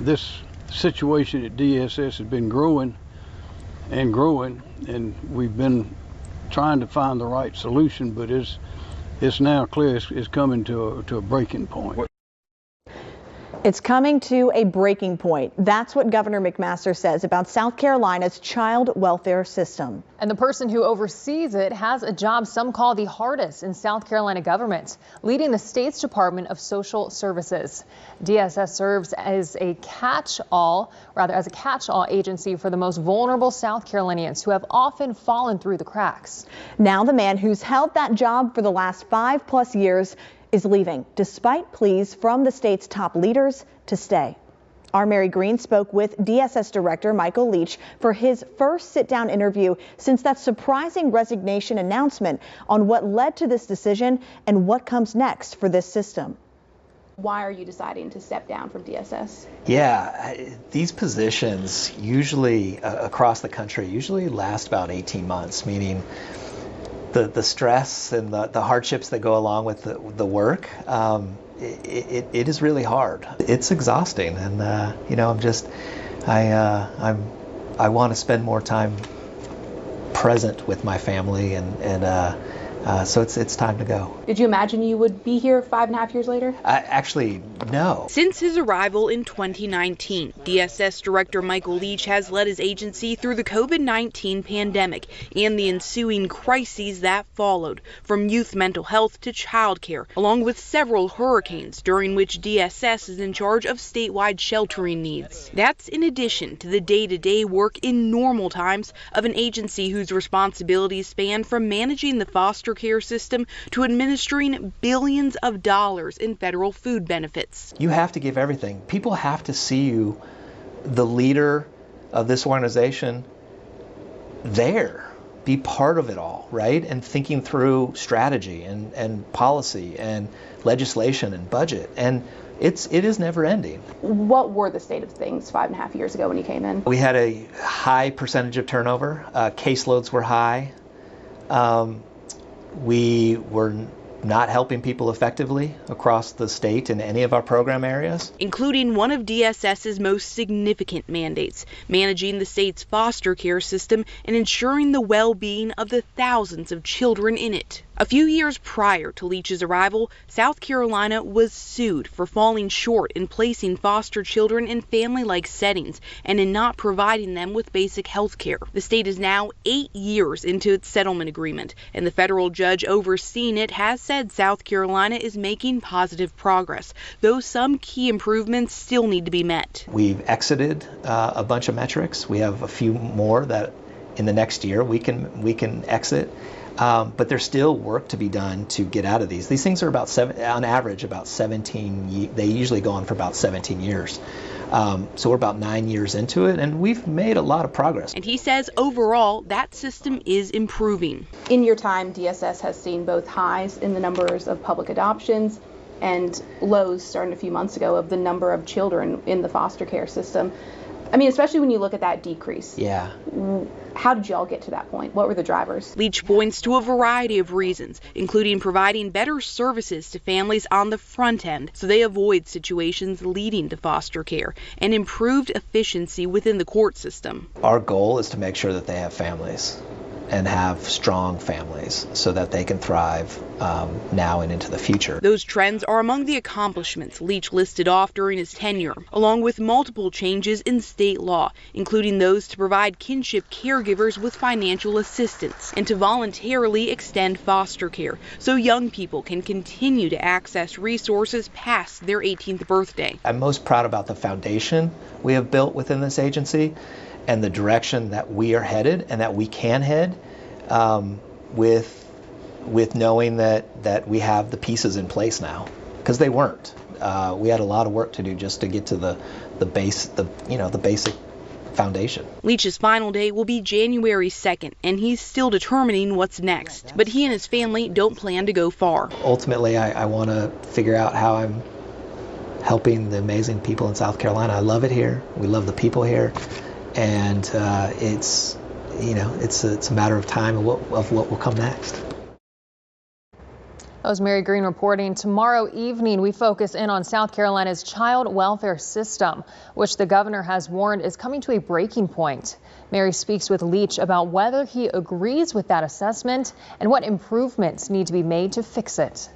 this situation at DSS has been growing and growing, and we've been trying to find the right solution, but it's now clear it's coming to a breaking point. It's coming to a breaking point. That's what Governor McMaster says about South Carolina's child welfare system. And the person who oversees it has a job some call the hardest in South Carolina government, leading the state's Department of Social Services. DSS serves as a catch-all agency for the most vulnerable South Carolinians who have often fallen through the cracks. Now the man who's held that job for the last 5+ years is leaving, despite pleas from the state's top leaders to stay. Our Mary Green spoke with DSS Director Michael Leach for his first sit-down interview since that surprising resignation announcement on what led to this decision and what comes next for this system. Why are you deciding to step down from DSS? Yeah, these positions usually across the country usually last about 18 months, meaning the stress and the hardships that go along with the work, it is really hard. It's exhausting, and I want to spend more time present with my family, so it's time to go. Did you imagine you would be here 5.5 years later? Actually, no. Since his arrival in 2019, DSS Director Michael Leach has led his agency through the COVID-19 pandemic and the ensuing crises that followed, from youth mental health to childcare, along with several hurricanes during which DSS is in charge of statewide sheltering needs. That's in addition to the day-to-day work in normal times of an agency whose responsibilities span from managing the foster care system to administering billions of dollars in federal food benefits. You have to give everything. People have to see you, the leader of this organization, there. Be part of it all, right? And thinking through strategy and policy and legislation and budget. And it is never ending. What were the state of things 5.5 years ago when you came in? We had a high percentage of turnover. Caseloads were high. We were not helping people effectively across the state in any of our program areas. Including one of DSS's most significant mandates, managing the state's foster care system and ensuring the well-being of the thousands of children in it. A few years prior to Leach's arrival, South Carolina was sued for falling short in placing foster children in family-like settings and in not providing them with basic health care. The state is now 8 years into its settlement agreement, and the federal judge overseeing it has said South Carolina is making positive progress, though some key improvements still need to be met. We've exited a bunch of metrics. We have a few more that in the next year we can exit. But there's still work to be done to get out of these. These things are on average about 17. They usually go on for about 17 years. So we're about 9 years into it, and we've made a lot of progress. And he says overall that system is improving. In your time, DSS has seen both highs in the numbers of public adoptions and lows starting a few months ago of the number of children in the foster care system. I mean, especially when you look at that decrease. Yeah. How did y'all get to that point? What were the drivers? Leach points to a variety of reasons, including providing better services to families on the front end so they avoid situations leading to foster care, and improved efficiency within the court system. Our goal is to make sure that they have families and have strong families so that they can thrive now and into the future. Those trends are among the accomplishments Leach listed off during his tenure, along with multiple changes in state law, including those to provide kinship caregivers with financial assistance and to voluntarily extend foster care so young people can continue to access resources past their 18th birthday. I'm most proud about the foundation we have built within this agency and the direction that we are headed and that we can head, with knowing that we have the pieces in place now, because they weren't. We had a lot of work to do just to get to the basic foundation. Leach's final day will be January 2nd, and he's still determining what's next. But he and his family don't plan to go far. Ultimately, I want to figure out how I'm helping the amazing people in South Carolina. I love it here. We love the people here. And it's a matter of time of what will come next. That was Mary Green reporting. Tomorrow evening, we focus in on South Carolina's child welfare system, which the governor has warned is coming to a breaking point. Mary speaks with Leach about whether he agrees with that assessment and what improvements need to be made to fix it.